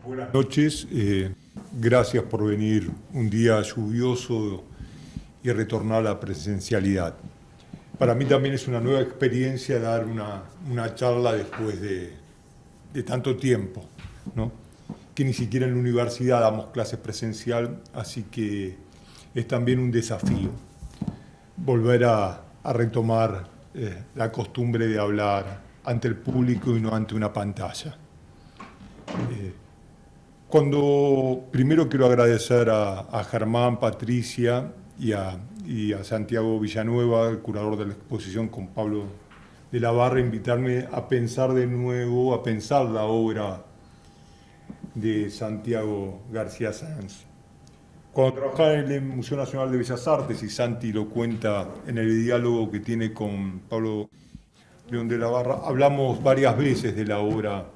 Buenas noches, gracias por venir un día lluvioso y retornar a la presencialidad. Para mí también es una nueva experiencia dar una charla después de tanto tiempo, ¿no? Que ni siquiera en la universidad damos clases presencial, así que es también un desafío volver a retomar la costumbre de hablar ante el público y no ante una pantalla. Primero quiero agradecer a Germán, Patricia y a Santiago Villanueva, el curador de la exposición, con Pablo de la Barra, invitarme a pensar de nuevo, a pensar la obra de Santiago García Sáenz. Cuando trabajaba en el Museo Nacional de Bellas Artes, y Santi lo cuenta en el diálogo que tiene con Pablo León de la Barra, hablamos varias veces de la obra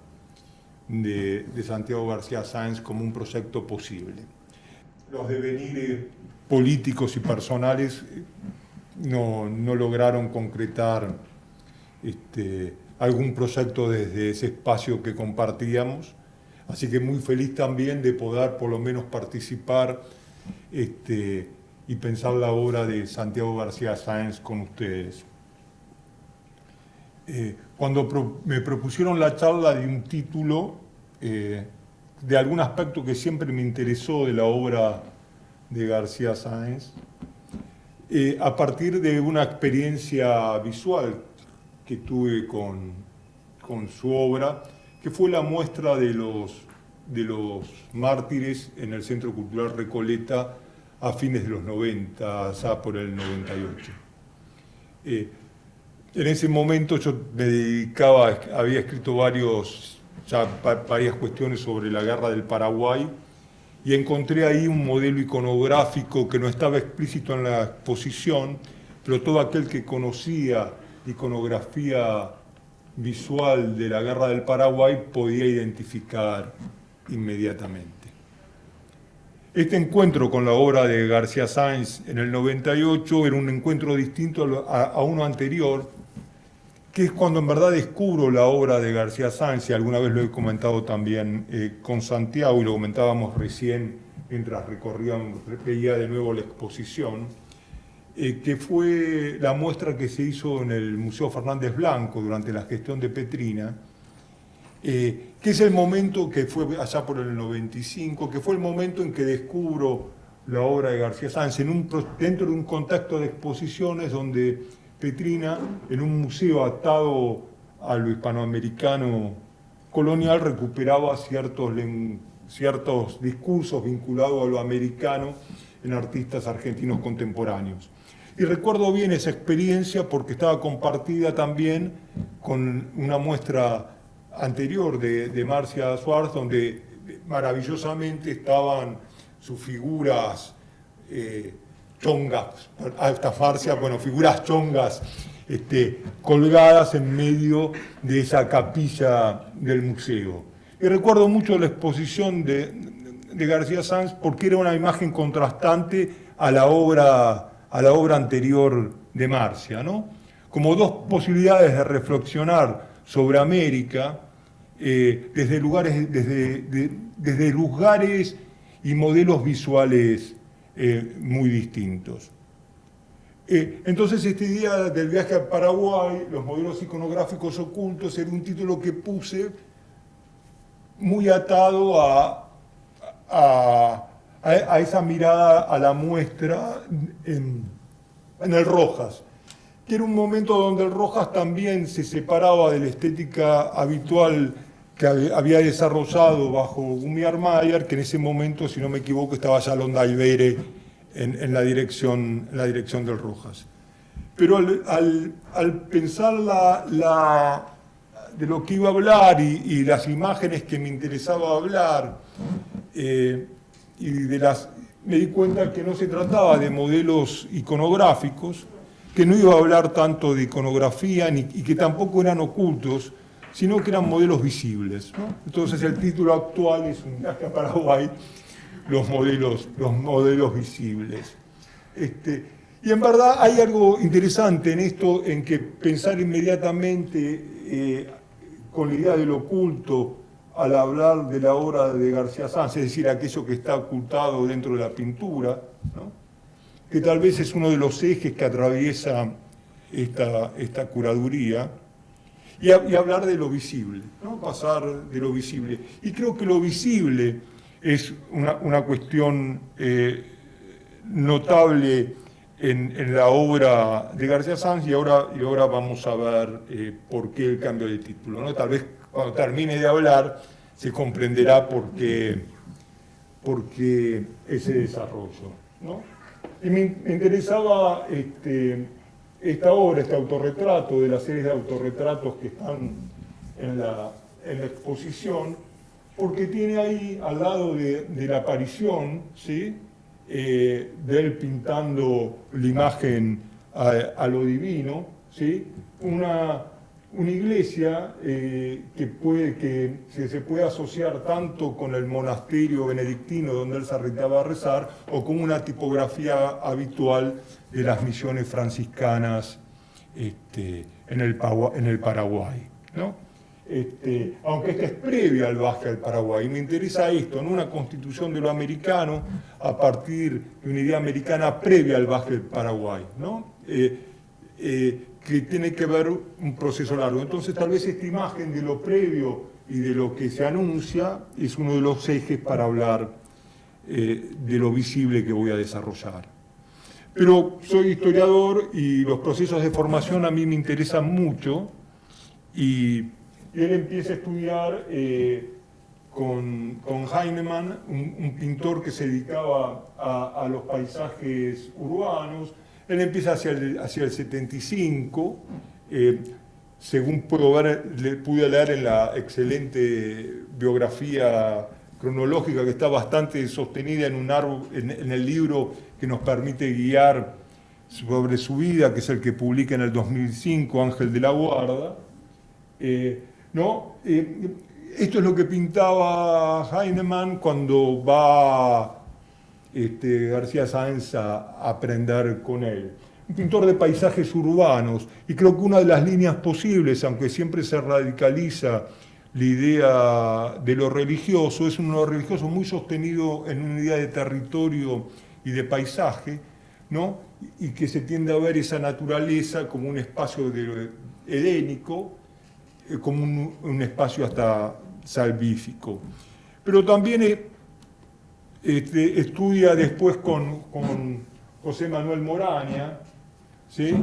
de Santiago García Sáenz como un proyecto posible. Los devenires políticos y personales no lograron concretar algún proyecto desde ese espacio que compartíamos, así que muy feliz también de poder por lo menos participar y pensar la obra de Santiago García Sáenz con ustedes. Cuando me propusieron la charla de un título, de algún aspecto que siempre me interesó de la obra de García Sáenz, a partir de una experiencia visual que tuve con su obra, que fue la muestra de los mártires en el Centro Cultural Recoleta a fines de los 90, ya por el 98. En ese momento yo me dedicaba, había escrito varias cuestiones sobre la guerra del Paraguay y encontré ahí un modelo iconográfico que no estaba explícito en la exposición, pero todo aquel que conocía iconografía visual de la guerra del Paraguay podía identificar inmediatamente. Este encuentro con la obra de García Sáenz en el 98 era un encuentro distinto a uno anterior, que es cuando en verdad descubro la obra de García Sáenz, y alguna vez lo he comentado también con Santiago, y lo comentábamos recién mientras veía de nuevo la exposición, que fue la muestra que se hizo en el Museo Fernández Blanco durante la gestión de Petrina, que es el momento que fue allá por el 95, que fue el momento en que descubro la obra de García Sáenz dentro de un contexto de exposiciones donde Petrina, en un museo atado a lo hispanoamericano colonial, recuperaba ciertos discursos vinculados a lo americano en artistas argentinos contemporáneos. Y recuerdo bien esa experiencia porque estaba compartida también con una muestra anterior de Marcia Schwartz, donde maravillosamente estaban sus figuras chongas, estas Marcia, figuras chongas colgadas en medio de esa capilla del museo. Y recuerdo mucho la exposición de García Sáenz porque era una imagen contrastante a la obra anterior de Marcia, ¿no? Como dos posibilidades de reflexionar sobre América desde lugares y modelos visuales muy distintos. Entonces este día del viaje al Paraguay, los modelos iconográficos ocultos, era un título que puse muy atado a esa mirada a la muestra en el Rojas, que era un momento donde el Rojas también se separaba de la estética habitual que había desarrollado bajo Gumiar Mayer, que en ese momento, si no me equivoco, estaba ya Londaibere en la dirección del Rojas. Pero al pensar de lo que iba a hablar y las imágenes que me interesaba hablar, me di cuenta que no se trataba de modelos iconográficos, que no iba a hablar tanto de iconografía y que tampoco eran ocultos, sino que eran modelos visibles, ¿no? Entonces el título actual es Un viaje a Paraguay, los modelos visibles. Y en verdad hay algo interesante en esto, en que pensar inmediatamente con la idea del oculto al hablar de la obra de García Sanz, es decir, aquello que está ocultado dentro de la pintura, ¿no? Que tal vez es uno de los ejes que atraviesa esta curaduría, y hablar de lo visible, ¿no? Pasar de lo visible. Y creo que lo visible es una cuestión notable en la obra de García Sanz, y ahora vamos a ver por qué el cambio de título, ¿no? Tal vez cuando termine de hablar se comprenderá por qué ese desarrollo, ¿no? Y me interesaba esta obra, este autorretrato, de las series de autorretratos que están en la exposición, porque tiene ahí, al lado de la aparición, ¿sí? De él pintando la imagen a lo divino, ¿sí? Una iglesia que se puede asociar tanto con el monasterio benedictino donde él se arreglaba a rezar, o con una tipografía habitual de las misiones franciscanas en el Paraguay, ¿no? Aunque esta es previa al viaje al Paraguay. Me interesa esto, ¿no? Una constitución de lo americano a partir de una idea americana previa al viaje al Paraguay, ¿no? Que tiene que ver un proceso largo. Entonces, tal vez esta imagen de lo previo y de lo que se anuncia es uno de los ejes para hablar de lo visible que voy a desarrollar. Pero soy historiador y los procesos de formación a mí me interesan mucho, y él empieza a estudiar con Heinemann, un pintor que se dedicaba a los paisajes urbanos. Él empieza hacia el 75, según pude leer en la excelente biografía cronológica que está bastante sostenida en el libro que nos permite guiar sobre su vida, que es el que publica en el 2005, Ángel de la Guarda. ¿No? Esto es lo que pintaba Heinemann cuando va García Sáenz a aprender con él. Un pintor de paisajes urbanos, y creo que una de las líneas posibles, aunque siempre se radicaliza la idea de lo religioso, es un lo religioso muy sostenido en una idea de territorio y de paisaje, ¿no? Y que se tiende a ver esa naturaleza como un espacio edénico, como un espacio hasta salvífico. Pero también estudia después con José Manuel Moraña, ¿sí?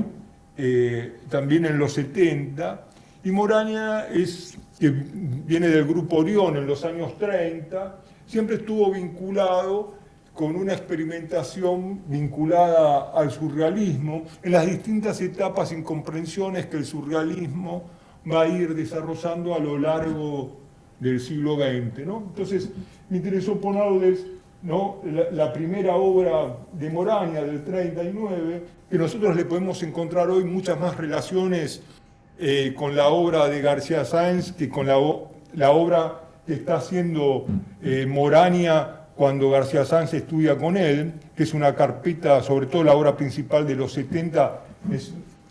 También en los 70, y Moraña que viene del Grupo Orión en los años 30, siempre estuvo vinculado con una experimentación vinculada al surrealismo en las distintas etapas e incomprensiones que el surrealismo va a ir desarrollando a lo largo del siglo XX, ¿no? Entonces, me interesó ponerles, ¿no?, la primera obra de Moraña del 39, que nosotros le podemos encontrar hoy muchas más relaciones con la obra de García Sáenz que con la obra que está haciendo Moraña cuando García Sáenz estudia con él, que es una carpeta, sobre todo la obra principal de los 70,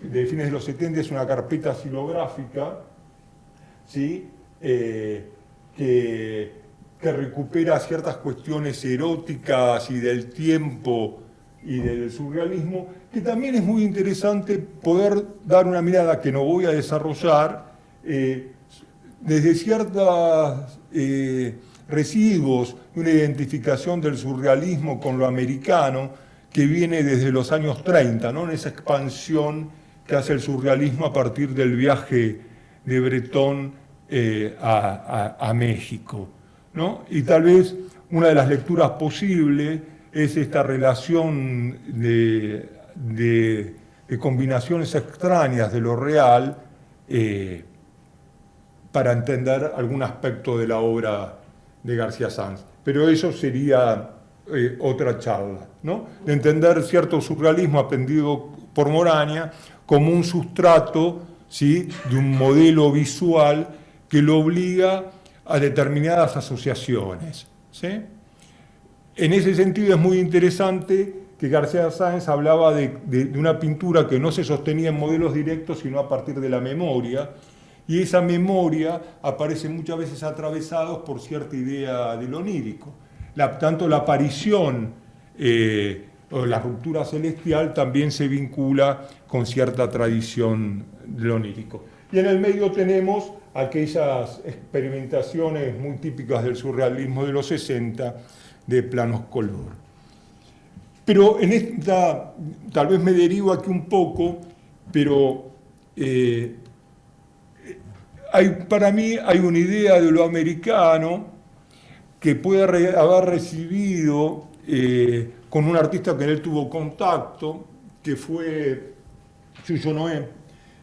de fines de los 70, es una carpeta xilográfica, ¿sí? Que recupera ciertas cuestiones eróticas y del tiempo y del surrealismo, que también es muy interesante poder dar una mirada que no voy a desarrollar desde ciertos residuos de una identificación del surrealismo con lo americano que viene desde los años 30, ¿no? En esa expansión que hace el surrealismo a partir del viaje de Breton a México, ¿no? Y tal vez una de las lecturas posibles es esta relación de combinaciones extrañas de lo real para entender algún aspecto de la obra de García Sanz. Pero eso sería otra charla, ¿no? De entender cierto surrealismo aprendido por Moraña como un sustrato, ¿sí?, de un modelo visual que lo obliga a determinadas asociaciones, ¿sí? En ese sentido es muy interesante que García Sáenz hablaba de una pintura que no se sostenía en modelos directos, sino a partir de la memoria, y esa memoria aparece muchas veces atravesados por cierta idea de lo onírico. Tanto la aparición o la ruptura celestial también se vincula con cierta tradición de lo onírico. Y en el medio tenemos aquellas experimentaciones muy típicas del surrealismo de los 60, de planos color. Pero en esta, tal vez me derivo aquí un poco, pero para mí hay una idea de lo americano que puede haber recibido con un artista que él tuvo contacto, que fue Yuyo Noé,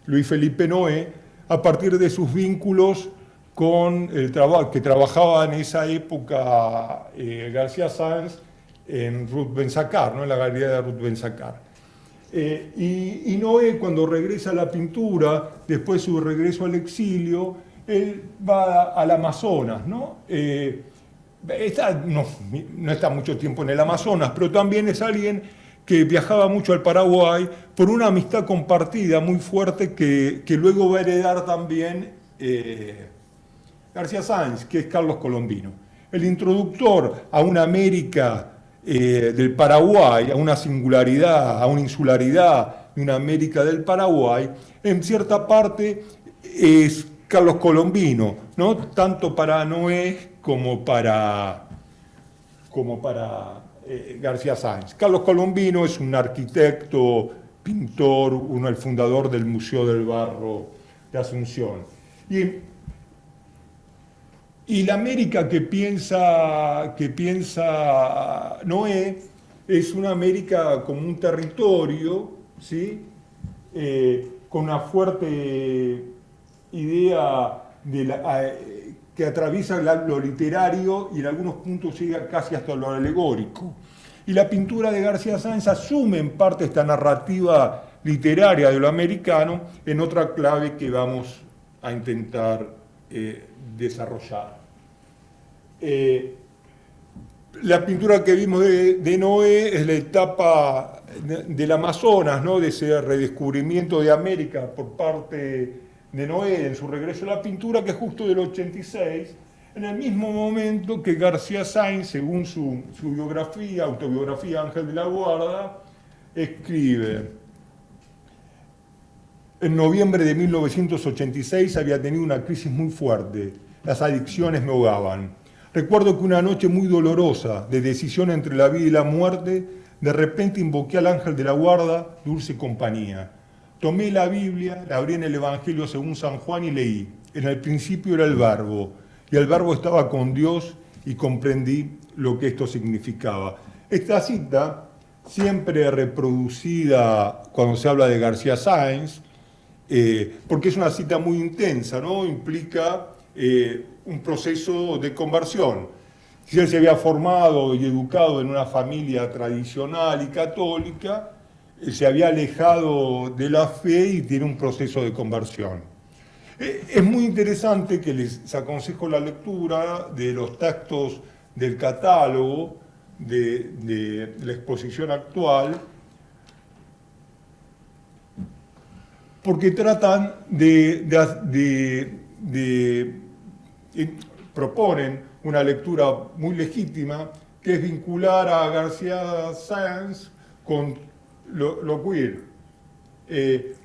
Luis Felipe Noé, a partir de sus vínculos con el trabajo que trabajaba en esa época García Sáenz en Ruth Ben-Sakar, ¿no? En la galería de Ruth Ben-Sakar. Y Noé, cuando regresa a la pintura, después de su regreso al exilio, él va al Amazonas, ¿no? No está mucho tiempo en el Amazonas, pero también es alguien que viajaba mucho al Paraguay por una amistad compartida muy fuerte que luego va a heredar también García Sáenz, que es Carlos Colombino. El introductor a una América del Paraguay, a una singularidad, a una insularidad de una América del Paraguay, en cierta parte es Carlos Colombino, ¿no? Tanto para Noé como para García Sáenz. Carlos Colombino es un arquitecto, pintor, el fundador del Museo del Barro de Asunción. Y la América que piensa Noé es una América como un territorio, ¿sí? Con una fuerte idea que atraviesa lo literario y en algunos puntos llega casi hasta lo alegórico. Y la pintura de García Sáenz asume en parte esta narrativa literaria de lo americano en otra clave que vamos a intentar desarrollar. La pintura que vimos de Noé es la etapa del Amazonas, ¿no? De ese redescubrimiento de América por parte de Noé en su regreso a la pintura, que es justo del 86, en el mismo momento que García Sáenz, según su biografía, autobiografía Ángel de la Guarda, escribe: en noviembre de 1986 había tenido una crisis muy fuerte, las adicciones me ahogaban. Recuerdo que una noche muy dolorosa, de decisión entre la vida y la muerte, de repente invoqué al Ángel de la Guarda, dulce compañía. Tomé la Biblia, la abrí en el Evangelio según San Juan y leí: en el principio era el Verbo, y el Verbo estaba con Dios, y comprendí lo que esto significaba. Esta cita, siempre reproducida cuando se habla de García Sáenz, porque es una cita muy intensa, ¿no? Implica un proceso de conversión. Si él se había formado y educado en una familia tradicional y católica, se había alejado de la fe y tiene un proceso de conversión. Es muy interesante que les aconsejo la lectura de los textos del catálogo de la exposición actual, porque tratan proponen una lectura muy legítima, que es vincular a García Sáenz con lo queer,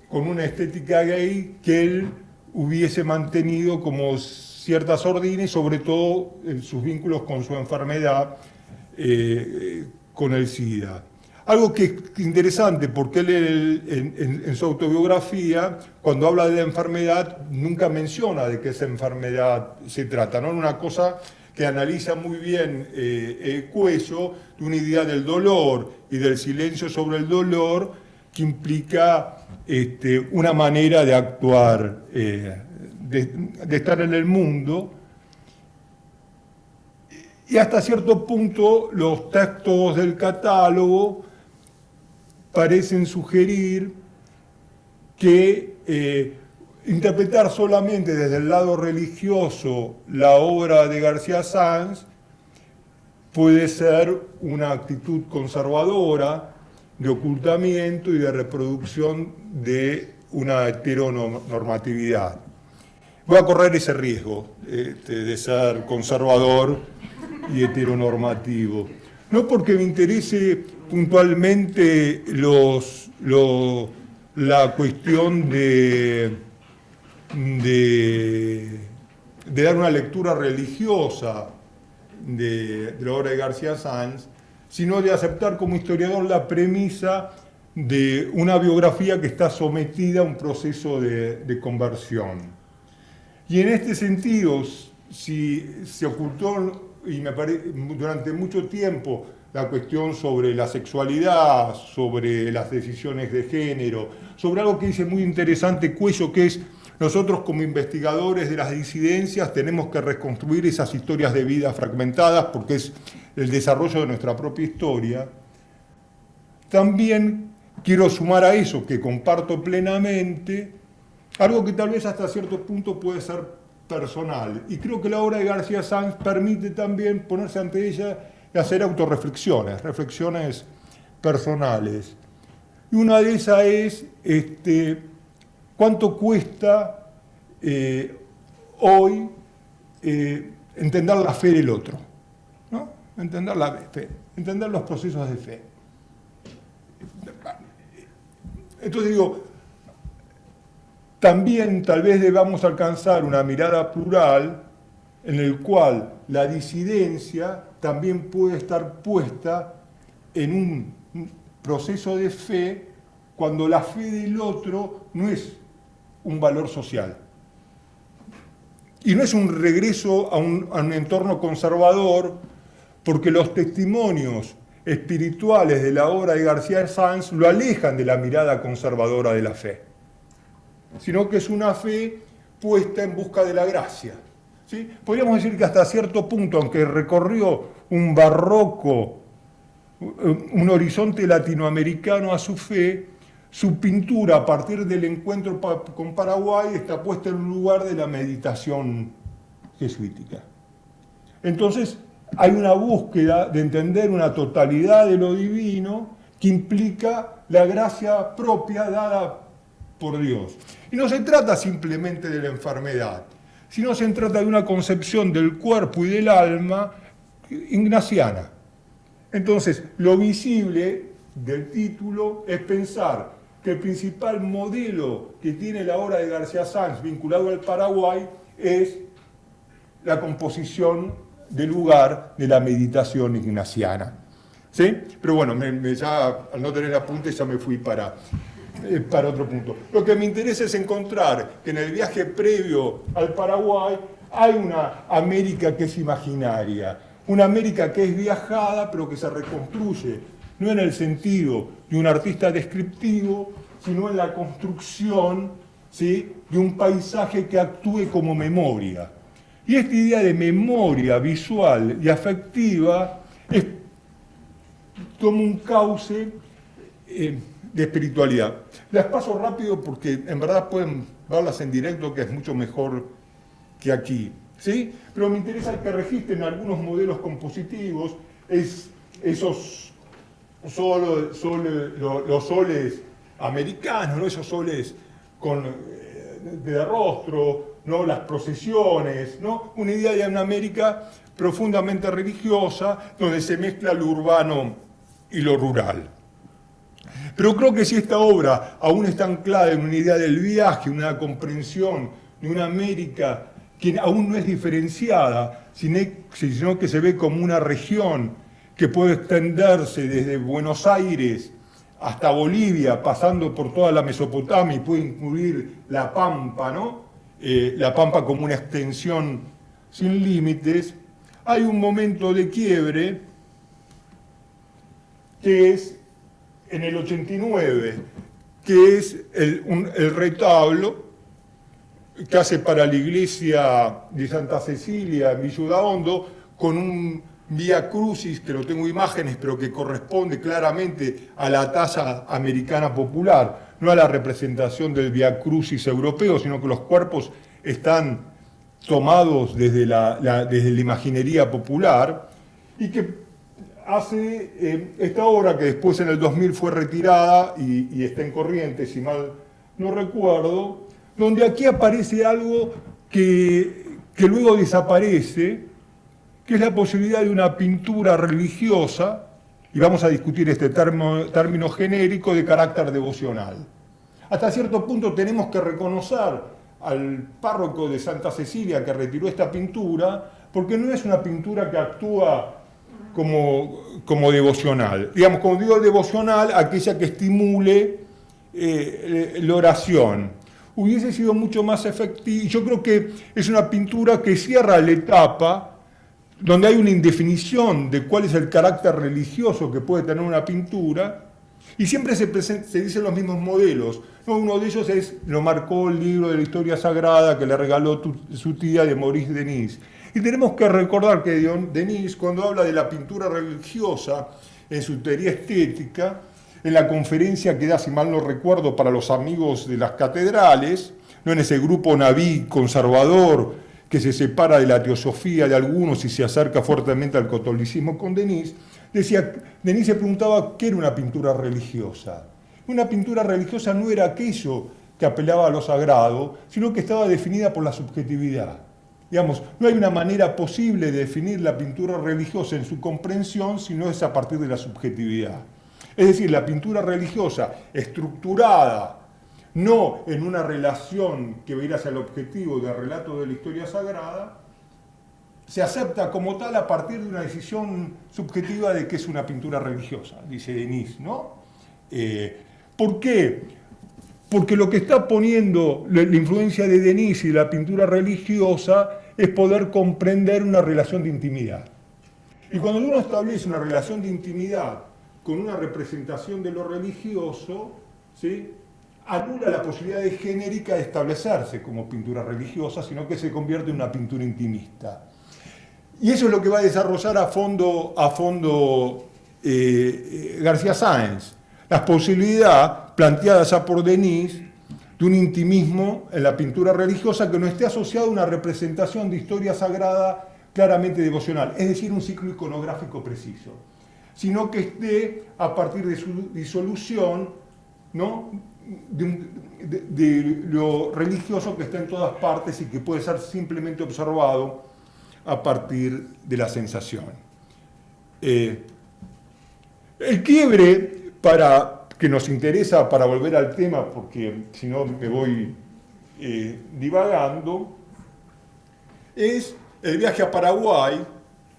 con una estética gay que él hubiese mantenido como cierta sordina y sobre todo en sus vínculos con su enfermedad, con el SIDA. Algo que es interesante, porque él en su autobiografía, cuando habla de la enfermedad, nunca menciona de qué esa enfermedad se trata, ¿no? Una cosa que analiza muy bien Cuello, de una idea del dolor y del silencio sobre el dolor, que implica una manera de actuar, de estar en el mundo. Y hasta cierto punto los textos del catálogo parecen sugerir que interpretar solamente desde el lado religioso la obra de García Sáenz puede ser una actitud conservadora, de ocultamiento y de reproducción de una heteronormatividad. voy a correr ese riesgo de ser conservador y heteronormativo. No porque me interese puntualmente la cuestión de dar una lectura religiosa de la obra de García Sanz, sino de aceptar como historiador la premisa de una biografía que está sometida a un proceso de conversión. Y en este sentido, si se ocultó durante mucho tiempo la cuestión sobre la sexualidad, sobre las decisiones de género, sobre algo que dice muy interesante Cuello, que es: nosotros como investigadores de las disidencias tenemos que reconstruir esas historias de vida fragmentadas porque es el desarrollo de nuestra propia historia. También quiero sumar a eso, que comparto plenamente, algo que tal vez hasta cierto punto puede ser personal. Y creo que la obra de García Sanz permite también ponerse ante ella y hacer autorreflexiones, reflexiones personales. Y una de esas es cuánto cuesta hoy entender la fe del otro, ¿no? Entender la fe, entender los procesos de fe. Entonces digo, también tal vez debamos alcanzar una mirada plural en el cual la disidencia también puede estar puesta en un proceso de fe cuando la fe del otro no es un valor social. Y no es un regreso a un entorno conservador, porque los testimonios espirituales de la obra de García Sanz lo alejan de la mirada conservadora de la fe, sino que es una fe puesta en busca de la gracia. ¿Sí? Podríamos decir que hasta cierto punto, aunque recorrió un barroco, un horizonte latinoamericano a su fe, su pintura a partir del encuentro con Paraguay está puesta en un lugar de la meditación jesuítica. Entonces hay una búsqueda de entender una totalidad de lo divino que implica la gracia propia dada por Dios. Y no se trata simplemente de la enfermedad, sino se trata de una concepción del cuerpo y del alma ignaciana. Entonces, lo visible del título es pensar que el principal modelo que tiene la obra de García Sanz vinculado al Paraguay es la composición del lugar de la meditación ignaciana. ¿Sí? Pero bueno, ya al no tener apuntes ya me fui para otro punto. Lo que me interesa es encontrar que en el viaje previo al Paraguay hay una América que es imaginaria, una América que es viajada pero que se reconstruye, no en el sentido de un artista descriptivo, sino en la construcción, ¿sí?, de un paisaje que actúe como memoria. Y esta idea de memoria visual y afectiva toma un cauce de espiritualidad. Las paso rápido porque en verdad pueden verlas en directo, que es mucho mejor que aquí, ¿sí? Pero me interesa que registren algunos modelos compositivos, esos los soles americanos, ¿no? Esos soles de rostro, ¿no? Las procesiones, ¿no? Una idea de una América profundamente religiosa, donde se mezcla lo urbano y lo rural. Pero creo que si esta obra aún está anclada en una idea del viaje, una comprensión de una América que aún no es diferenciada, sino que se ve como una región que puede extenderse desde Buenos Aires hasta Bolivia, pasando por toda la Mesopotamia y puede incluir la Pampa, ¿no? La Pampa como una extensión sin límites. Hay un momento de quiebre que es en el 89, que es el retablo que hace para la iglesia de Santa Cecilia en Villudaondo, con un Vía Crucis, que no tengo imágenes, pero que corresponde claramente a la talla americana popular, no a la representación del Vía Crucis europeo, sino que los cuerpos están tomados desde la imaginería popular, y que hace esta obra que después en el 2000 fue retirada y está en Corrientes, si mal no recuerdo, donde aquí aparece algo que luego desaparece, que es la posibilidad de una pintura religiosa, y vamos a discutir este término genérico de carácter devocional. Hasta cierto punto tenemos que reconocer al párroco de Santa Cecilia que retiró esta pintura, porque no es una pintura que actúa como devocional. Digamos, como digo devocional, aquella que estimule la oración. Hubiese sido mucho más efectiva. Yo creo que es una pintura que cierra la etapa donde hay una indefinición de cuál es el carácter religioso que puede tener una pintura, y siempre se dicen los mismos modelos. ¿No? Uno de ellos lo marcó el libro de la historia sagrada que le regaló su tía de Maurice Denis. Y tenemos que recordar que Denis, cuando habla de la pintura religiosa en su teoría estética, en la conferencia que da, si mal no recuerdo, para los amigos de las catedrales, ¿no? En ese grupo naví conservador que se separa de la teosofía de algunos y se acerca fuertemente al catolicismo con Denis, Denis se preguntaba qué era una pintura religiosa. Una pintura religiosa no era aquello que apelaba a lo sagrado, sino que estaba definida por la subjetividad. Digamos, no hay una manera posible de definir la pintura religiosa en su comprensión si no es a partir de la subjetividad. Es decir, la pintura religiosa estructurada, no en una relación que va a ir hacia el objetivo del relato de la historia sagrada, se acepta como tal a partir de una decisión subjetiva de que es una pintura religiosa, dice Denis, ¿no? ¿Por qué? Porque lo que está poniendo la influencia de Denis y de la pintura religiosa es poder comprender una relación de intimidad. Y cuando uno establece una relación de intimidad con una representación de lo religioso, ¿sí?, anula la posibilidad de genérica de establecerse como pintura religiosa, sino que se convierte en una pintura intimista. Y eso es lo que va a desarrollar a fondo García Sáenz. La posibilidad planteada ya por Denis de un intimismo en la pintura religiosa que no esté asociado a una representación de historia sagrada claramente devocional, es decir, un ciclo iconográfico preciso, sino que esté a partir de su disolución, ¿no?, de lo religioso que está en todas partes y que puede ser simplemente observado a partir de la sensación. El quiebre, para que nos interesa, para volver al tema, porque si no me voy divagando, es el viaje a Paraguay,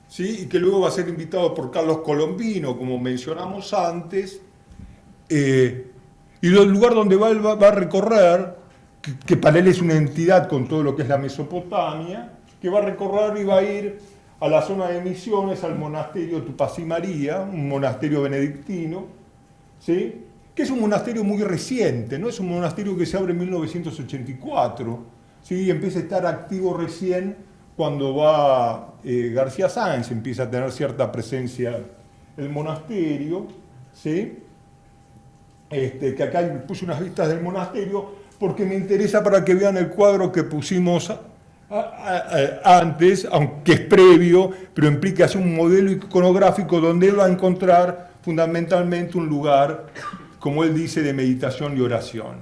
¿sí?, y que luego va a ser invitado por Carlos Colombino, como mencionamos antes, y el lugar donde va a recorrer, que para él es una entidad con todo lo que es la Mesopotamia, que va a recorrer y va a ir a la zona de Misiones, al monasterio Tupac María, un monasterio benedictino, ¿sí?, que es un monasterio muy reciente, ¿no? Es un monasterio que se abre en 1984, ¿sí?, y empieza a estar activo recién cuando va García Sáenz, empieza a tener cierta presencia el monasterio, ¿sí? Que acá puse unas vistas del monasterio porque me interesa para que vean el cuadro que pusimos antes, aunque es previo, pero implica hacer un modelo iconográfico donde él va a encontrar fundamentalmente un lugar, como él dice, de meditación y oración.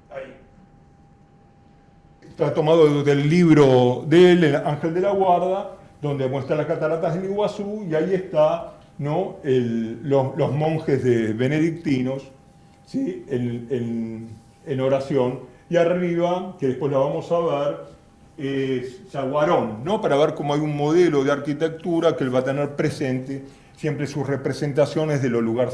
Ahí. Está tomado del libro de él, El Ángel de la Guarda, donde muestra las cataratas del Iguazú, y ahí está, ¿no?, los monjes benedictinos, ¿sí?, en oración, y arriba, que después la vamos a ver, es Yaguarón, ¿no?, para ver cómo hay un modelo de arquitectura que él va a tener presente siempre sus representaciones del lugar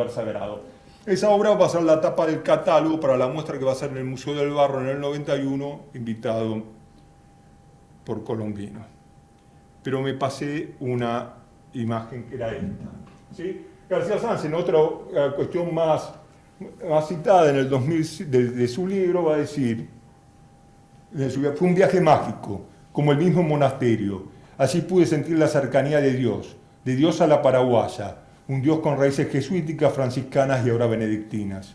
sagrado. Esa obra va a ser la tapa del catálogo para la muestra que va a ser en el Museo del Barro en el 91, invitado por Colombino. Pero me pasé una imagen que era esta, ¿sí? García Sáenz, en otra cuestión más citada en el 2000 de su libro, va a decir, fue un viaje mágico, como el mismo monasterio. Allí pude sentir la cercanía de Dios a la paraguaya, un Dios con raíces jesuíticas, franciscanas y ahora benedictinas.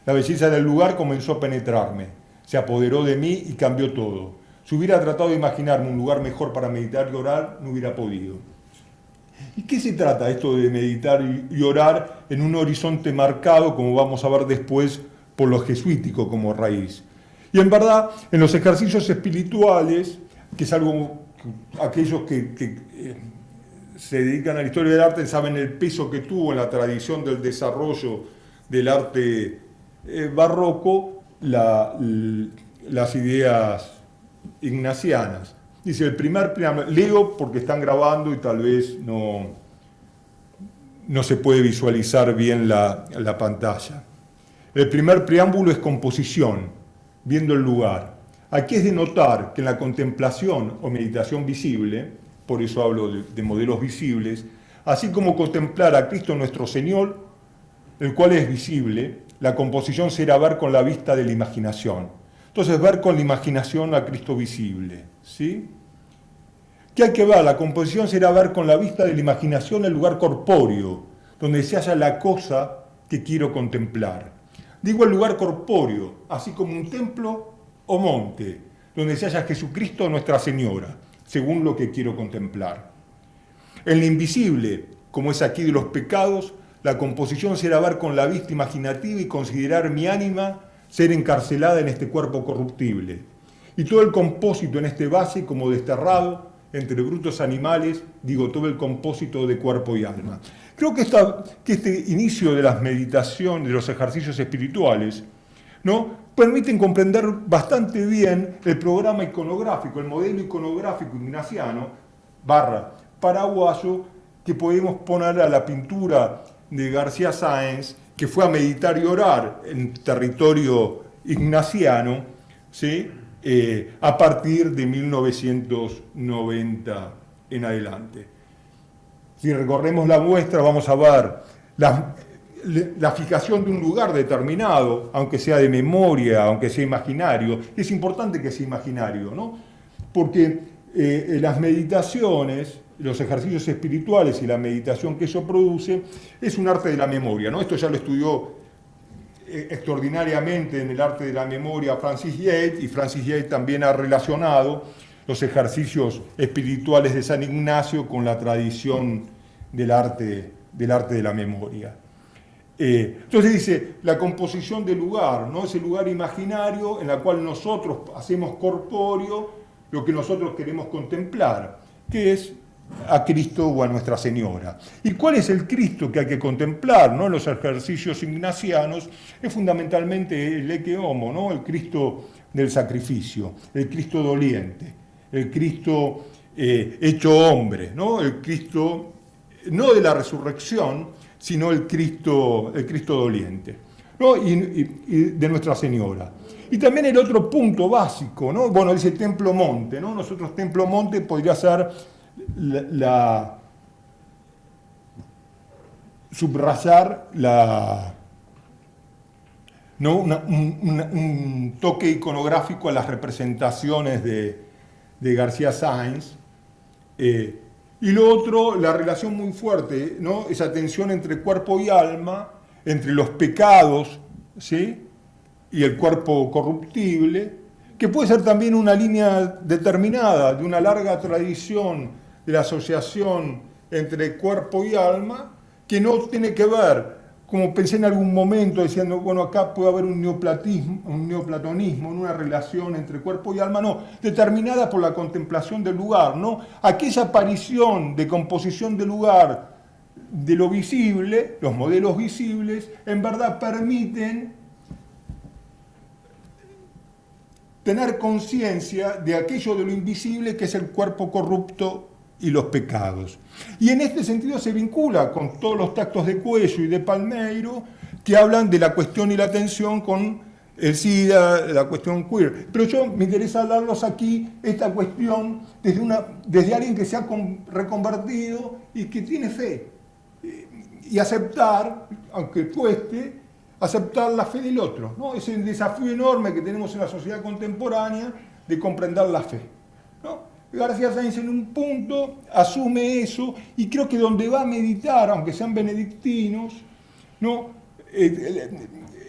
La belleza del lugar comenzó a penetrarme, se apoderó de mí y cambió todo. Si hubiera tratado de imaginarme un lugar mejor para meditar y orar, no hubiera podido. ¿Y qué se trata esto de meditar y orar en un horizonte marcado, como vamos a ver después, por lo jesuítico como raíz? Y en verdad, en los ejercicios espirituales, que es algo que aquellos que se dedican a la historia del arte saben el peso que tuvo en la tradición del desarrollo del arte barroco, las ideas ignacianas. Dice, el primer preámbulo, leo porque están grabando y tal vez no se puede visualizar bien la pantalla. El primer preámbulo es composición, viendo el lugar. Aquí es de notar que en la contemplación o meditación visible, por eso hablo de modelos visibles, así como contemplar a Cristo nuestro Señor, el cual es visible, la composición será ver con la vista de la imaginación. Entonces, ver con la imaginación a Cristo visible, ¿sí? ¿Qué hay que ver? La composición será ver con la vista de la imaginación el lugar corpóreo, donde se halla la cosa que quiero contemplar. Digo el lugar corpóreo, así como un templo o monte, donde se halla Jesucristo Nuestra Señora, según lo que quiero contemplar. En lo invisible, como es aquí de los pecados, la composición será ver con la vista imaginativa y considerar mi ánima ser encarcelada en este cuerpo corruptible. Y todo el compósito en este base como desterrado entre brutos animales, digo, todo el compósito de cuerpo y alma. Creo que este inicio de las meditaciones, de los ejercicios espirituales, ¿no?, permiten comprender bastante bien el programa iconográfico, el modelo iconográfico ignaciano, paraguayo, que podemos poner a la pintura de García Sáenz, que fue a meditar y orar en territorio ignaciano, ¿sí?, a partir de 1990 en adelante. Si recorremos la muestra vamos a ver la fijación de un lugar determinado, aunque sea de memoria, aunque sea imaginario. Es importante que sea imaginario, ¿no? Porque las meditaciones, los ejercicios espirituales y la meditación que eso produce es un arte de la memoria, ¿no? Esto ya lo estudió extraordinariamente en el arte de la memoria Francis Yates, y Francis Yates también ha relacionado los ejercicios espirituales de San Ignacio con la tradición del arte de la memoria. Entonces dice, la composición del lugar, ¿no?, ese lugar imaginario en el cual nosotros hacemos corpóreo lo que nosotros queremos contemplar, que es a Cristo o a Nuestra Señora. ¿Y cuál es el Cristo que hay que contemplar, ¿no?, en los ejercicios ignacianos? Es fundamentalmente el ecce homo, ¿no?, el Cristo del sacrificio, el Cristo doliente, el Cristo hecho hombre, ¿no?, el Cristo no de la resurrección, sino el Cristo doliente, ¿no?, y de Nuestra Señora. Y también el otro punto básico, ¿no?, bueno, dice templo monte, ¿no? Nosotros templo monte podría ser subrayar ¿no?, un toque iconográfico a las representaciones de García Sáenz. Y lo otro, la relación muy fuerte, ¿no?, esa tensión entre cuerpo y alma, entre los pecados, ¿sí?, y el cuerpo corruptible, que puede ser también una línea determinada de una larga tradición de la asociación entre cuerpo y alma, que no tiene que ver, como pensé en algún momento, diciendo, bueno, acá puede haber un neoplatonismo, una relación entre cuerpo y alma, no, determinada por la contemplación del lugar, ¿no? Aquella aparición de composición del lugar, de lo visible, los modelos visibles, en verdad permiten tener conciencia de aquello de lo invisible que es el cuerpo corrupto y los pecados. Y en este sentido se vincula con todos los textos de Cuello y de Palmeiro que hablan de la cuestión y la tensión con el SIDA, la cuestión queer. Pero yo me interesa hablarlos aquí, esta cuestión, desde alguien que se ha reconvertido y que tiene fe. Y aceptar, aunque cueste, aceptar la fe del otro, ¿no? Es el desafío enorme que tenemos en la sociedad contemporánea de comprender la fe, ¿no? García Sáenz en un punto asume eso, y creo que donde va a meditar, aunque sean benedictinos, ¿no?,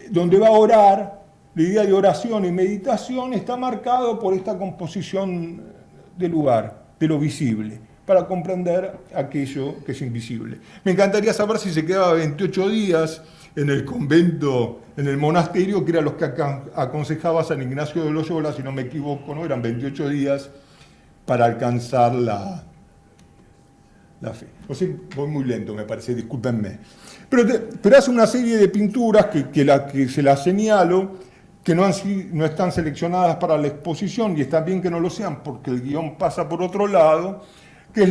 donde va a orar, la idea de oración y meditación está marcado por esta composición del lugar, de lo visible, para comprender aquello que es invisible. Me encantaría saber si se quedaba 28 días en el convento, en el monasterio, que era los que aconsejaba San Ignacio de Loyola, si no me equivoco, ¿no? Eran 28 días para alcanzar la fe. O sea, voy muy lento, me parece, discúlpenme. Pero hace una serie de pinturas que se las señalo, que no están seleccionadas para la exposición, y está bien que no lo sean porque el guión pasa por otro lado, que es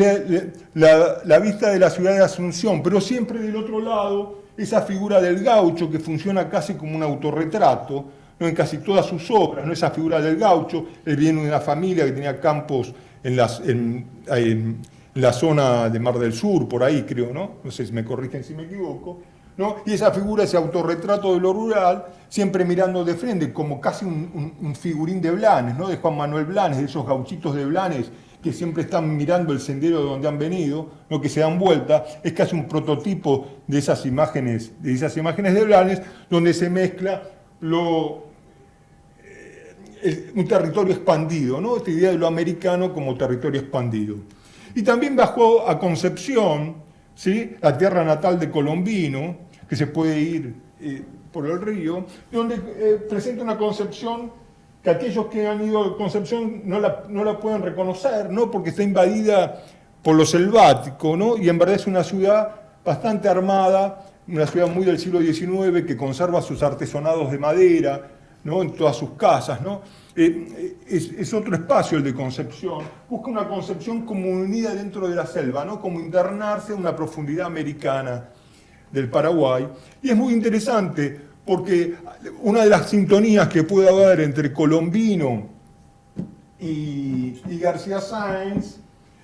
la vista de la ciudad de Asunción, pero siempre del otro lado, esa figura del gaucho que funciona casi como un autorretrato, ¿no? En casi todas sus obras, ¿no? Esa figura del gaucho, él viene de una familia que tenía campos en la zona de Mar del Sur, por ahí creo, no sé si me corrigen si me equivoco, ¿no? Y esa figura, ese autorretrato de lo rural, siempre mirando de frente, como casi un figurín de Blanes, ¿no? De Juan Manuel Blanes, de esos gauchitos de Blanes que siempre están mirando el sendero de donde han venido, ¿no? Que se dan vuelta, es casi un prototipo de esas imágenes de Blanes, donde se mezcla un territorio expandido, ¿no? Esta idea de lo americano como territorio expandido. Y también bajó a Concepción, ¿sí? La tierra natal de Colombino, que se puede ir por el río, donde presenta una Concepción que aquellos que han ido a Concepción no la pueden reconocer, ¿no? Porque está invadida por lo selvático, ¿no? Y en verdad es una ciudad bastante armada, una ciudad muy del siglo XIX que conserva sus artesonados de madera, ¿no? En todas sus casas, ¿no? Es otro espacio el de Concepción. Busca una Concepción como unida dentro de la selva, ¿no? Como internarse en una profundidad americana del Paraguay. Y es muy interesante porque una de las sintonías que puede haber entre Colombino y García Sáenz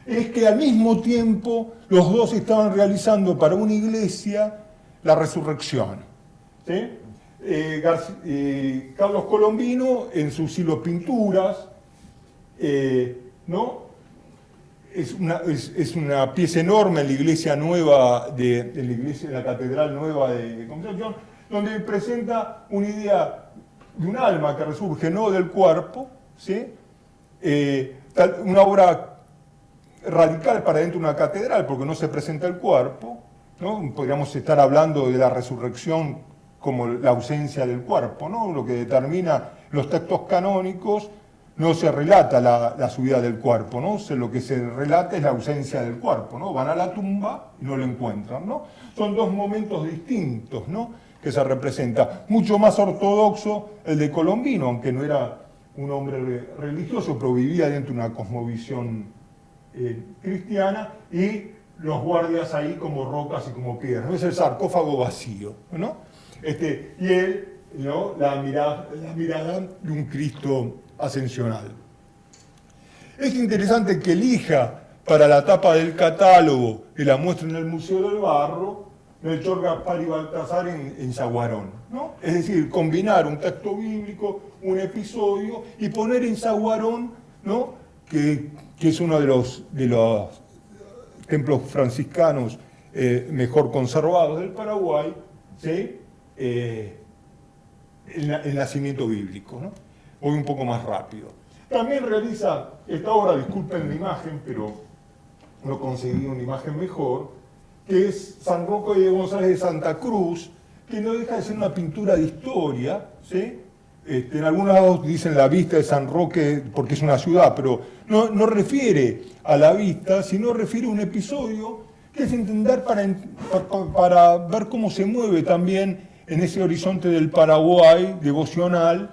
es que al mismo tiempo los dos estaban realizando para una iglesia la resurrección, ¿sí? Carlos Colombino en sus silopinturas, ¿no? Es una pieza enorme en la iglesia nueva, de la catedral nueva de Concepción, donde presenta una idea de un alma que resurge, no del cuerpo, ¿sí? Una obra radical para dentro de una catedral, porque no se presenta el cuerpo, ¿no? Podríamos estar hablando de la resurrección como la ausencia del cuerpo, ¿no? Lo que determina los textos canónicos, no se relata la subida del cuerpo, ¿no? Lo que se relata es la ausencia del cuerpo, ¿no? Van a la tumba y no lo encuentran, ¿no? Son dos momentos distintos, ¿no? Que se representa. Mucho más ortodoxo el de Colombino, aunque no era un hombre religioso, pero vivía dentro de una cosmovisión cristiana, y los guardias ahí como rocas y como piedras, ¿no? Es el sarcófago vacío, ¿no? Y él, ¿no? la mirada de un Cristo ascensional. Es interesante que elija para la tapa del catálogo que la muestra en el Museo del Barro, Melchor, Gaspar y Baltasar en Zaguarón, ¿no? Es decir, combinar un texto bíblico, un episodio, y poner en Zaguarón, ¿no? que es uno de los templos franciscanos mejor conservados del Paraguay, ¿sí? El nacimiento bíblico, ¿no? Voy un poco más rápido. También realiza esta obra, disculpen la imagen, pero no conseguí una imagen mejor, que es San Roque de González de Santa Cruz, que no deja de ser una pintura de historia, ¿sí? En algunos lados dicen la vista de San Roque porque es una ciudad, pero no refiere a la vista, sino refiere a un episodio que es entender para ver cómo se mueve también en ese horizonte del Paraguay devocional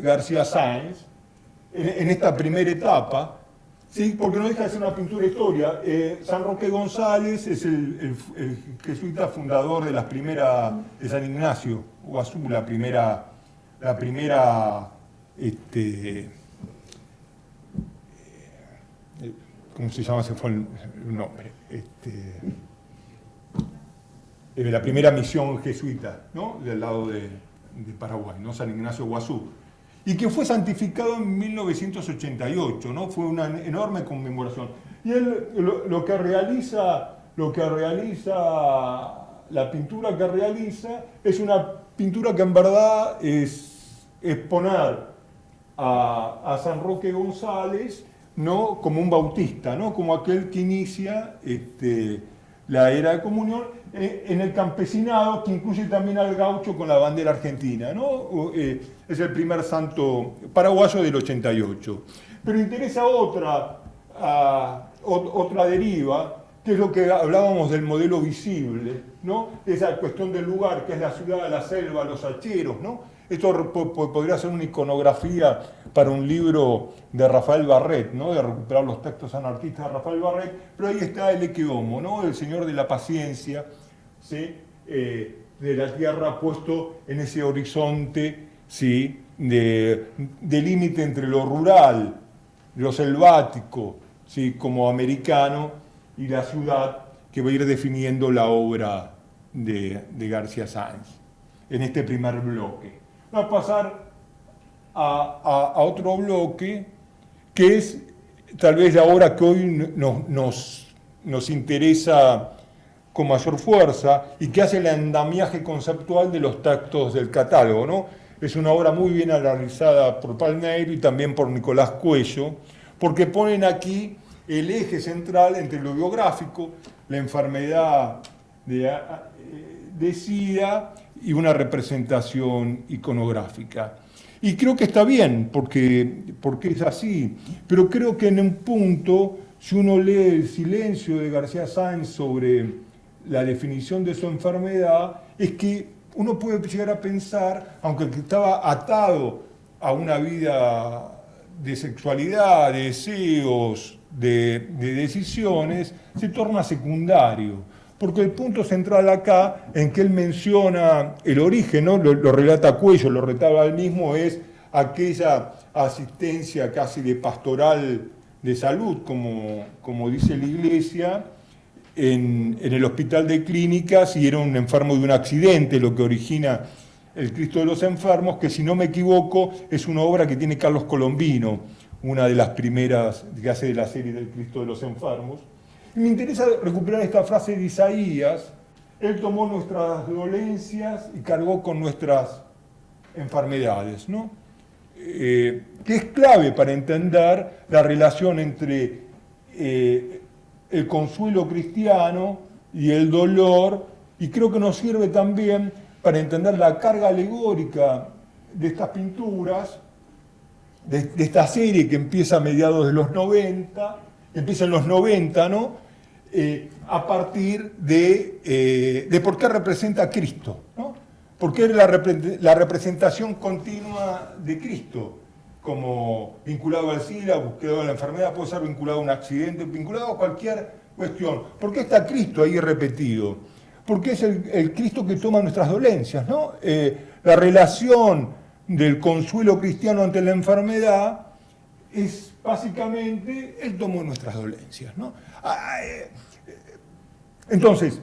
García Sáenz, en esta primera etapa, ¿sí? Porque no deja de ser una pintura de historia. San Roque González es el jesuita fundador de la primera, de San Ignacio, Guazú, la primera ¿cómo se llama? Se fue el nombre. La primera misión jesuita, ¿no? Del lado de Paraguay, ¿no? San Ignacio Guazú. Y que fue santificado en 1988, ¿no? Fue una enorme conmemoración. Y él lo que realiza, la pintura que realiza, es una pintura que en verdad es poner a San Roque González ¿no? Como un bautista, ¿no? Como aquel que inicia la era de comunión en el campesinado, que incluye también al gaucho con la bandera argentina, ¿no? Es el primer santo paraguayo del 88. Pero interesa otra deriva, que es lo que hablábamos del modelo visible, ¿no? Esa cuestión del lugar, que es la ciudad, la selva, los hacheros, ¿no? Esto podría ser una iconografía para un libro de Rafael Barret, ¿no? De recuperar los textos anarquistas de Rafael Barret, pero ahí está el Ecce Homo, ¿no? El señor de la paciencia, ¿sí? De la tierra puesto en ese horizonte, ¿sí? de límite entre lo rural, lo selvático, ¿sí? Como americano, y la ciudad, que va a ir definiendo la obra de García Sáenz en este primer bloque. Va a pasar a otro bloque, que es tal vez la obra que hoy nos interesa con mayor fuerza y que hace el andamiaje conceptual de los textos del catálogo, ¿no? Es una obra muy bien analizada por Palmeiro y también por Nicolás Cuello, porque ponen aquí el eje central entre lo biográfico, la enfermedad de SIDA y una representación iconográfica. Y creo que está bien, porque es así, pero creo que en un punto, si uno lee el silencio de García Sáenz sobre la definición de su enfermedad, es que uno puede llegar a pensar, aunque el que estaba atado a una vida de sexualidad, de deseos, de decisiones, se torna secundario. Porque el punto central acá, en que él menciona el origen, ¿no? lo relata Cuello, lo retaba él mismo, es aquella asistencia casi de pastoral de salud, como dice la Iglesia, en el hospital de clínicas, y era un enfermo de un accidente, lo que origina el Cristo de los Enfermos, que si no me equivoco es una obra que tiene Carlos Colombino, una de las primeras que hace de la serie del Cristo de los Enfermos. Y me interesa recuperar esta frase de Isaías: Él tomó nuestras dolencias y cargó con nuestras enfermedades, ¿no? Que es clave para entender la relación entre el consuelo cristiano y el dolor, y creo que nos sirve también para entender la carga alegórica de estas pinturas, de esta serie que empieza a mediados de los 90, empieza en los 90, ¿no? A partir de por qué representa a Cristo, ¿no? Porque es la representación continua de Cristo, como vinculado al SIDA, vinculado a la enfermedad, puede ser vinculado a un accidente, vinculado a cualquier cuestión. ¿Por qué está Cristo ahí repetido? Porque es el Cristo que toma nuestras dolencias, ¿no? La relación del consuelo cristiano ante la enfermedad es básicamente, Él tomó nuestras dolencias, ¿no? Entonces,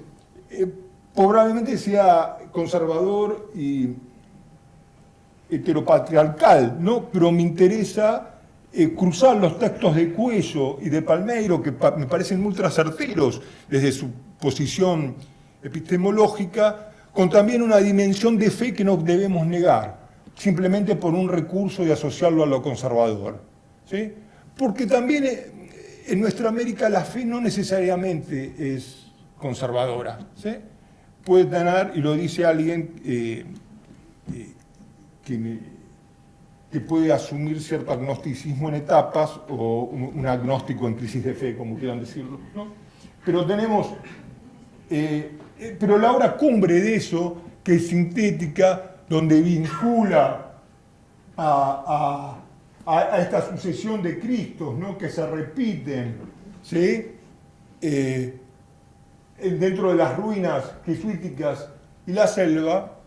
probablemente sea conservador y heteropatriarcal, ¿no? Pero me interesa cruzar los textos de Cuello y de Palmeiro, que me parecen ultra certeros desde su posición epistemológica, con también una dimensión de fe que no debemos negar, simplemente por un recurso de asociarlo a lo conservador, ¿sí? Porque también en nuestra América la fe no necesariamente es conservadora, ¿sí? Puede tener, y lo dice alguien que puede asumir cierto agnosticismo en etapas, o un agnóstico en crisis de fe, como quieran decirlo, ¿no? Pero tenemos, pero la obra cumbre de eso, que es sintética, donde vincula a esta sucesión de Cristos, ¿no? Que se repiten, ¿sí? Dentro de las ruinas jesuíticas y la selva,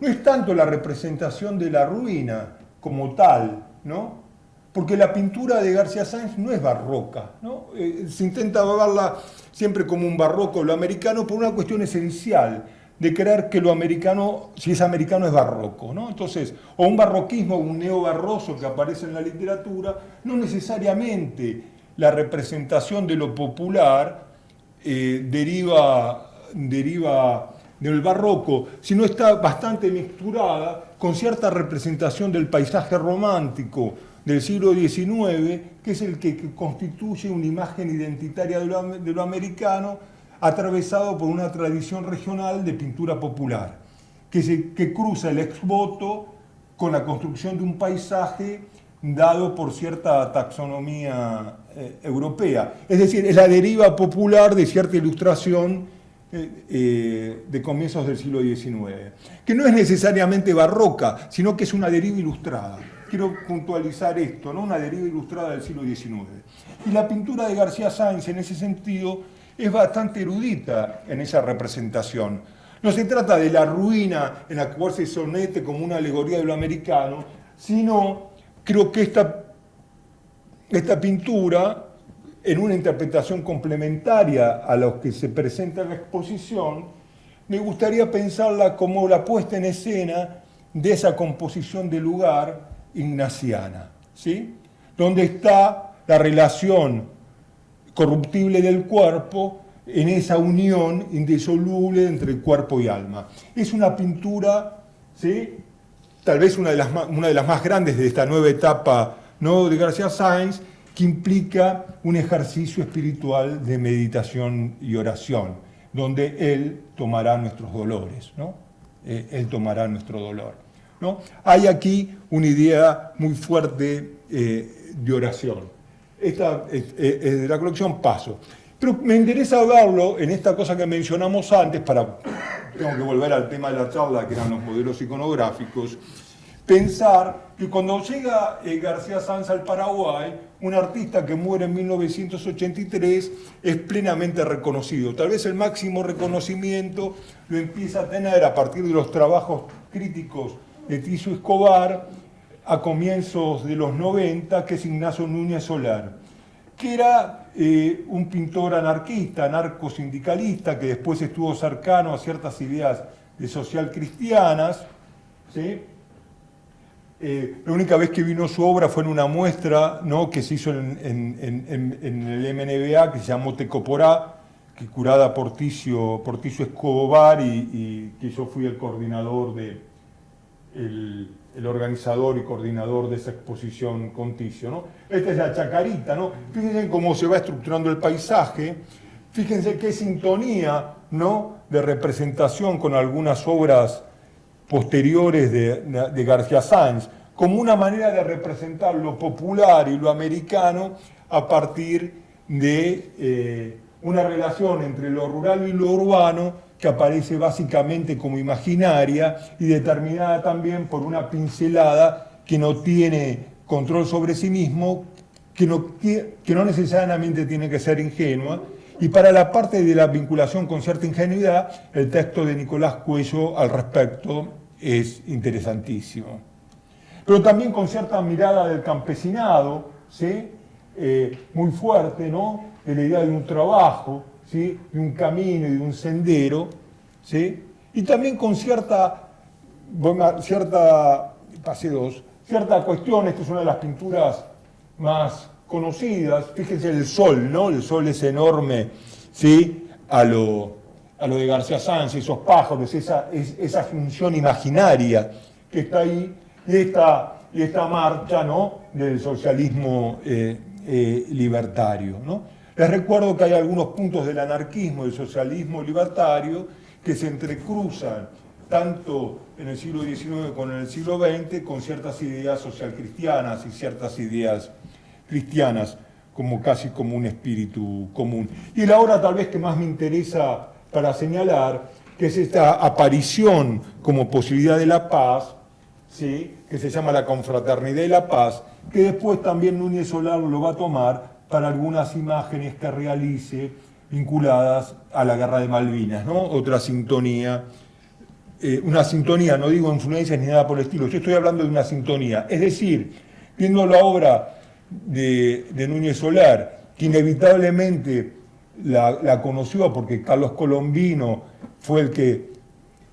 no es tanto la representación de la ruina como tal, ¿no? Porque la pintura de García Sáenz no es barroca, ¿no? Se intenta verla siempre como un barroco lo americano por una cuestión esencial de creer que lo americano, si es americano, es barroco, ¿no? Entonces, o un barroquismo, un neobarroso que aparece en la literatura, no necesariamente la representación de lo popular deriva del barroco, sino está bastante mixturada con cierta representación del paisaje romántico del siglo XIX, que es el que constituye una imagen identitaria de lo americano, atravesado por una tradición regional de pintura popular, que cruza el exvoto con la construcción de un paisaje dado por cierta taxonomía europea. Es decir, es la deriva popular de cierta ilustración de comienzos del siglo XIX, que no es necesariamente barroca, sino que es una deriva ilustrada. Quiero puntualizar esto, ¿no? Una deriva ilustrada del siglo XIX. Y la pintura de García Sáenz, en ese sentido, es bastante erudita en esa representación. No se trata de la ruina en la cual se somete como una alegoría de lo americano, sino creo que esta pintura, en una interpretación complementaria a lo que se presenta en la exposición, me gustaría pensarla como la puesta en escena de esa composición de lugar ignaciana, ¿sí? Donde está la relación corruptible del cuerpo en esa unión indisoluble entre el cuerpo y alma. Es una pintura, ¿sí?, tal vez una de las más grandes de esta nueva etapa, ¿no?, de García Sáenz, que implica un ejercicio espiritual de meditación y oración, donde él tomará nuestros dolores, ¿no? Él tomará nuestro dolor, ¿no? Hay aquí una idea muy fuerte de oración. Esta es de la colección Paso. Pero me interesa verlo en esta cosa que mencionamos antes, tengo que volver al tema de la charla, que eran los modelos iconográficos, pensar que cuando llega García Sáenz al Paraguay, un artista que muere en 1983 es plenamente reconocido. Tal vez el máximo reconocimiento lo empieza a tener a partir de los trabajos críticos de Tiso Escobar a comienzos de los 90, que es Ignacio Núñez Solar, que era un pintor anarquista, anarcosindicalista, que después estuvo cercano a ciertas ideas de social cristianas, ¿sí? La única vez que vino su obra fue en una muestra, ¿no?, que se hizo en el MNBA, que se llamó Tecoporá, que curada por Ticio Escobar, y que yo fui el coordinador, el organizador y coordinador de esa exposición con Ticio, ¿no? Esta es la Chacarita, ¿no? Fíjense cómo se va estructurando el paisaje, fíjense qué sintonía, ¿no?, de representación con algunas obras posteriores de García Sáenz, como una manera de representar lo popular y lo americano a partir de una relación entre lo rural y lo urbano que aparece básicamente como imaginaria y determinada también por una pincelada que no tiene control sobre sí mismo, que no necesariamente tiene que ser ingenua. Y para la parte de la vinculación con cierta ingenuidad, el texto de Nicolás Cuello al respecto es interesantísimo. Pero también con cierta mirada del campesinado, ¿sí?, muy fuerte, ¿no?, de la idea de un trabajo, ¿sí?, de un camino y de un sendero, ¿sí?, y también con cierta cuestión. Esta es una de las pinturas más conocidas. Fíjense el sol, ¿no? El sol es enorme, ¿sí?, a lo de García Sáenz, esos pájaros, esa función imaginaria que está ahí, y esta marcha, ¿no?, del socialismo libertario, ¿no? Les recuerdo que hay algunos puntos del anarquismo, del socialismo libertario, que se entrecruzan tanto en el siglo XIX como en el siglo XX con ciertas ideas socialcristianas y ciertas ideas cristianas casi como un espíritu común. Y la obra tal vez que más me interesa para señalar, que es esta aparición como posibilidad de la paz, ¿sí?, que se llama La Confraternidad y la Paz, que después también Núñez Solar lo va a tomar para algunas imágenes que realice vinculadas a la Guerra de Malvinas, ¿no? Otra sintonía, una sintonía, no digo influencias ni nada por el estilo, yo estoy hablando de una sintonía. Es decir, viendo la obra de Núñez Solar, que inevitablemente la conoció porque Carlos Colombino fue el que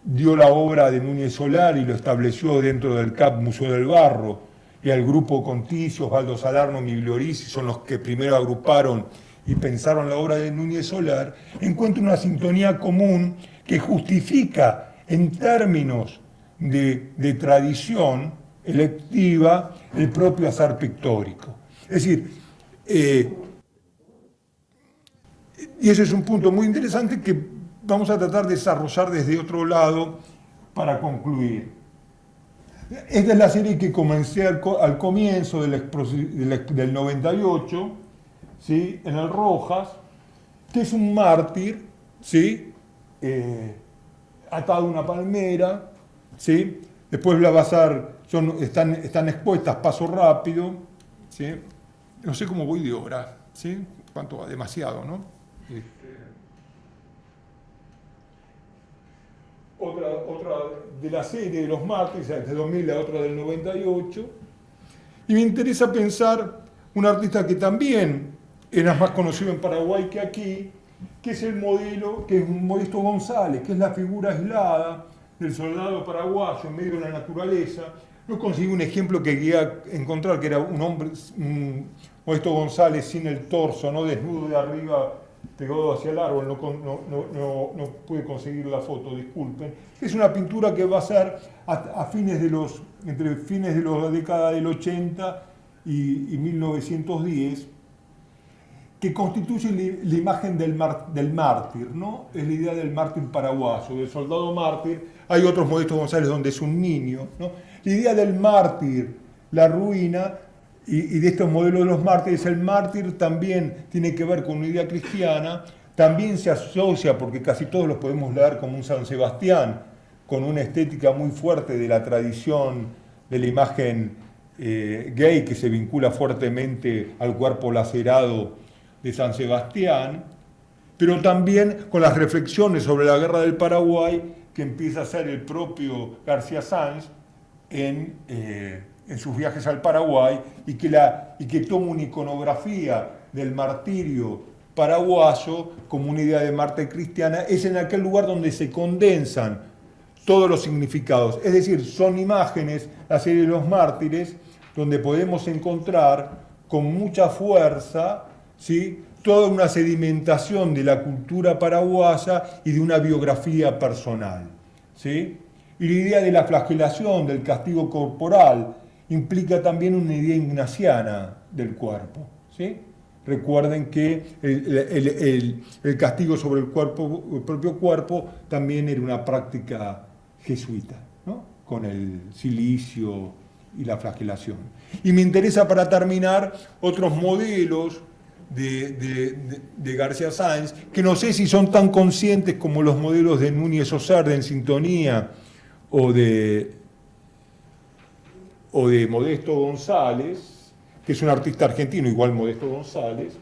dio la obra de Núñez Solar y lo estableció dentro del CAP Museo del Barro, y al grupo con Ticio, Osvaldo Salerno, Migliorisi, son los que primero agruparon y pensaron la obra de Núñez Solar, encuentra una sintonía común que justifica en términos de tradición, electiva el propio azar pictórico. Es decir, y ese es un punto muy interesante que vamos a tratar de desarrollar desde otro lado para concluir. Esta es la serie que comencé al comienzo del 98, ¿sí? En el Rojas, que es un mártir, ¿sí? Atado a una palmera, ¿sí? Después va a pasar, están expuestas, paso rápido, ¿sí? No sé cómo voy de hora, ¿sí? ¿Cuánto va? Demasiado, ¿no? Otra de la serie de los mártires, de 2000, la otra del 98. Y me interesa pensar un artista que también era más conocido en Paraguay que aquí, que es el modelo, que es Modesto González, que es la figura aislada del soldado paraguayo en medio de la naturaleza. No conseguí un ejemplo que quería encontrar, que era un hombre, Modesto González sin el torso, no desnudo de arriba, pegado hacia el árbol, no pude conseguir la foto, disculpen. Es una pintura que va a ser entre fines de la década del 80 y 1910, que constituye la imagen del mártir, ¿no? Es la idea del mártir paraguayo, del soldado mártir. Hay otros Modestos González donde es un niño, ¿no? La idea del mártir, la ruina, y de estos modelos de los mártires, el mártir también tiene que ver con una idea cristiana, también se asocia, porque casi todos los podemos leer como un San Sebastián, con una estética muy fuerte de la tradición de la imagen gay, que se vincula fuertemente al cuerpo lacerado de San Sebastián, pero también con las reflexiones sobre la guerra del Paraguay que empieza a hacer el propio García Sáenz en sus viajes al Paraguay, y que toma una iconografía del martirio paraguayo como una idea de mártir cristiana. Es en aquel lugar donde se condensan todos los significados, es decir, son imágenes, la serie de los mártires, donde podemos encontrar con mucha fuerza, ¿sí?, toda una sedimentación de la cultura paraguaya y de una biografía personal, ¿sí? Y la idea de la flagelación, del castigo corporal, implica también una idea ignaciana del cuerpo, ¿sí? Recuerden que el castigo sobre el propio cuerpo también era una práctica jesuita, ¿no? Con el cilicio y la flagelación. Y me interesa, para terminar, otros modelos de García Sáenz, que no sé si son tan conscientes como los modelos de Núñez Oser, de En Sintonía, o de Modesto González, que es un artista argentino, igual Modesto González,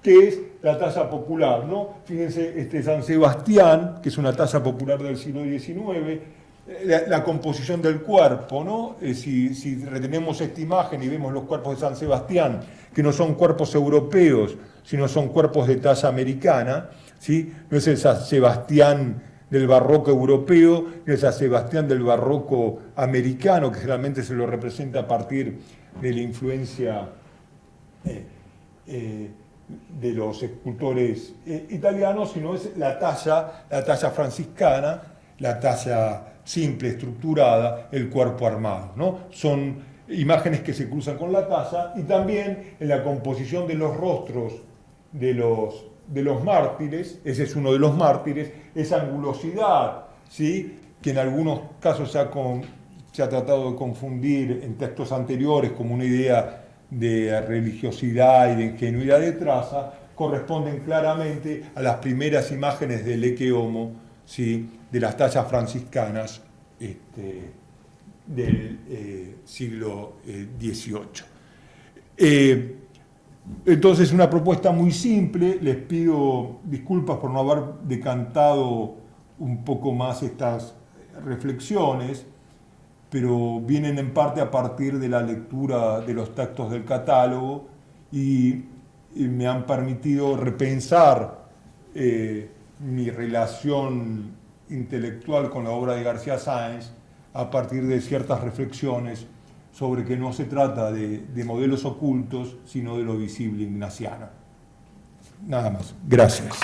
que es la talla popular, ¿no? Fíjense, San Sebastián, que es una talla popular del siglo XIX, la composición del cuerpo, ¿no? Si retenemos esta imagen y vemos los cuerpos de San Sebastián, que no son cuerpos europeos, sino son cuerpos de talla americana, ¿sí? No es el San Sebastián del barroco europeo, ni el San Sebastián del barroco americano, que generalmente se lo representa a partir de la influencia de los escultores italianos, sino es la talla franciscana, la talla simple, estructurada, el cuerpo armado, ¿no? Son imágenes que se cruzan con la talla, y también en la composición de los rostros de los mártires, ese es uno de los mártires, esa angulosidad, ¿sí?, que en algunos casos se ha tratado de confundir en textos anteriores como una idea de religiosidad y de ingenuidad de traza, corresponden claramente a las primeras imágenes del Ecce Homo, ¿sí?, de las tallas franciscanas del siglo XVIII. Entonces, una propuesta muy simple. Les pido disculpas por no haber decantado un poco más estas reflexiones, pero vienen en parte a partir de la lectura de los textos del catálogo y me han permitido repensar mi relación intelectual con la obra de García Sáenz a partir de ciertas reflexiones sobre que no se trata de modelos ocultos, sino de lo visible ignaciano. Nada más. Gracias.